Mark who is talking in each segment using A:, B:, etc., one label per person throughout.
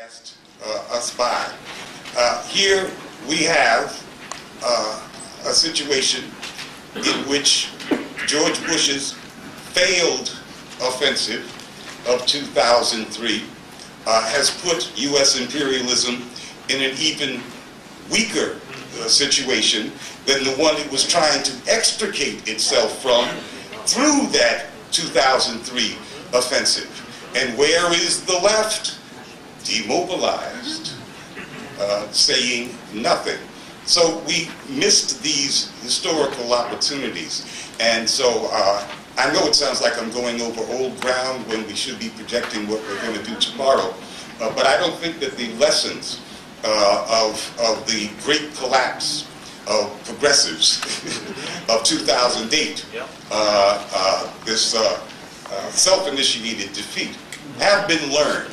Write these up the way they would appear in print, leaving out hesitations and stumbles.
A: passed us by. Here we have a situation in which George Bush's failed offensive of 2003 has put U.S. imperialism in an even weaker situation than the one it was trying to extricate itself from through that 2003 offensive. And where is the left? Demobilized, saying nothing. So we missed these historical opportunities. And so I know it sounds like I'm going over old ground when we should be projecting what we're going to do tomorrow, but I don't think that the lessons of the great collapse of progressives of 2008, this self-initiated defeat, have been learned.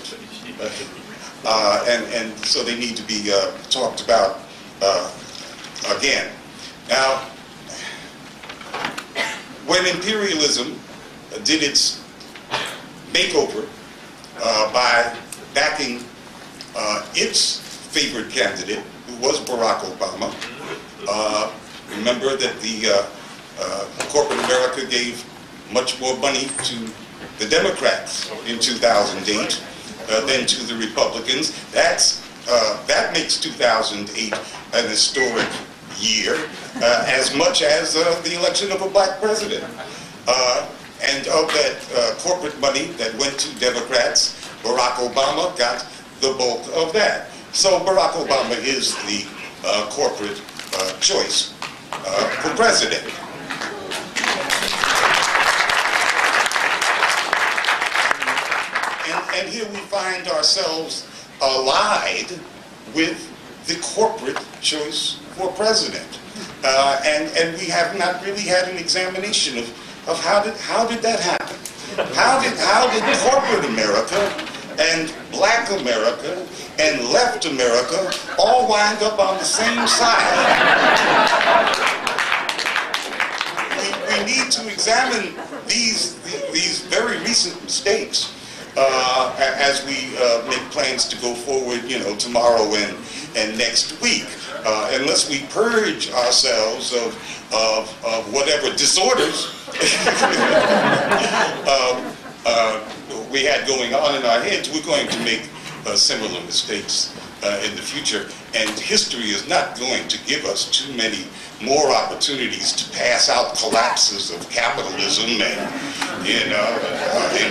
A: And so they need to be talked about again. Now, when imperialism did its makeover by backing its favored candidate, who was Barack Obama, remember that the corporate America gave much more money to the Democrats in 2008 than to the Republicans. That makes 2008 an historic year, as much as the election of a black president. And of that corporate money that went to Democrats, Barack Obama got the bulk of that. So Barack Obama is the corporate choice for president. And here we find ourselves allied with the corporate choice for president. And we have not really had an examination of how did that happen? How did corporate America and black America and left America all wind up on the same side? We need to examine these very recent mistakes as we make plans to go forward, tomorrow and next week. Unless we purge ourselves of whatever disorders we had going on in our heads, we're going to make similar mistakes in the future. And history is not going to give us too many more opportunities to pass out collapses of capitalism and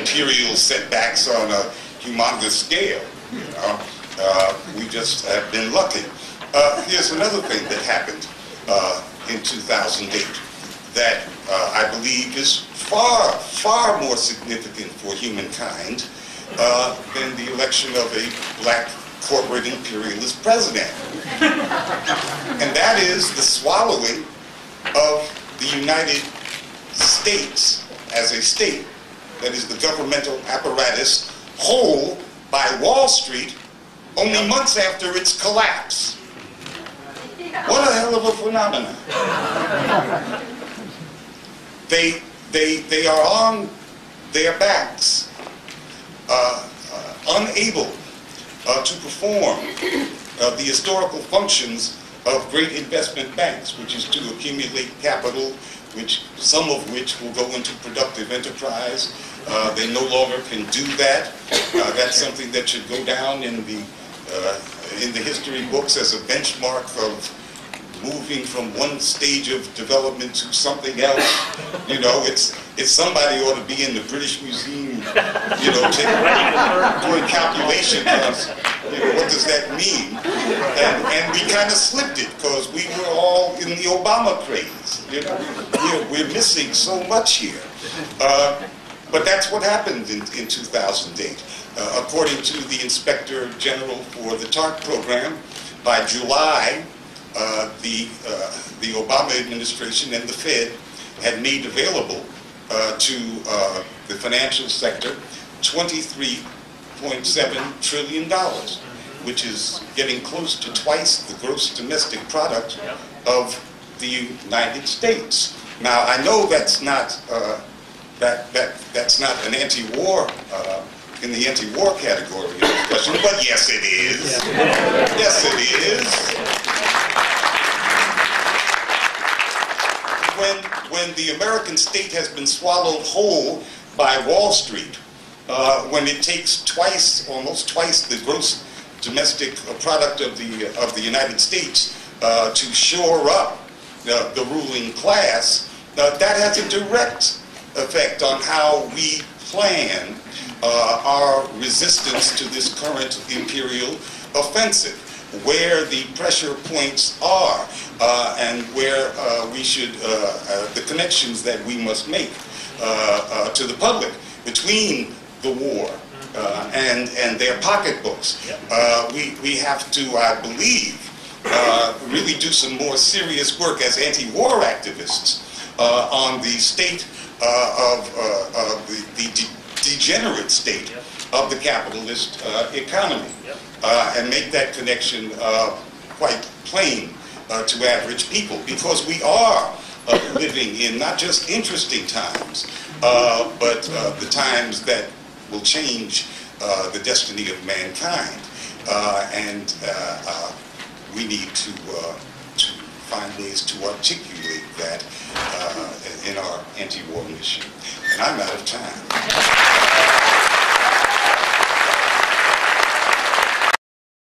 A: imperial setbacks on a humongous scale. We just have been lucky. Here's another thing that happened in 2008 that I believe is far, far more significant for humankind than the election of a black corporate imperialist president. And that is the swallowing of the United States as a state, that is the governmental apparatus, whole by Wall Street only months after its collapse. What a hell of a phenomenon. They are on their backs, unable to perform the historical functions of great investment banks, which is to accumulate capital, some of which will go into productive enterprise. They no longer can do that. That's something that should go down in the history books as a benchmark of moving from one stage of development to something else. It's somebody ought to be in the British Museum, doing calculations on, what does that mean? And we kind of slipped it because we were all in the Obama craze. We're missing so much here. But that's what happened in 2008. According to the Inspector General for the TARP program, by July, the Obama administration and the Fed had made available to the financial sector $23.7 trillion, which is getting close to twice the gross domestic product of the United States. Now, I know that's not that's not an anti-war in the anti-war category of the question, but yes, it is. Yes, it is. When the American state has been swallowed whole by Wall Street, when it takes almost twice the gross domestic product of the United States to shore up the ruling class, that has a direct effect on how we plan our resistance to this current imperial offensive, where the pressure points are, and where we should, the connections that we must make to the public between the war and their pocketbooks. We have to, I believe, really do some more serious work as anti-war activists on the state of the degenerate state of the capitalist economy, and make that connection quite plain to average people, because we are living in not just interesting times, but the times that will change the destiny of mankind, and we need to find ways to articulate that in our anti-war mission. And I'm out of time.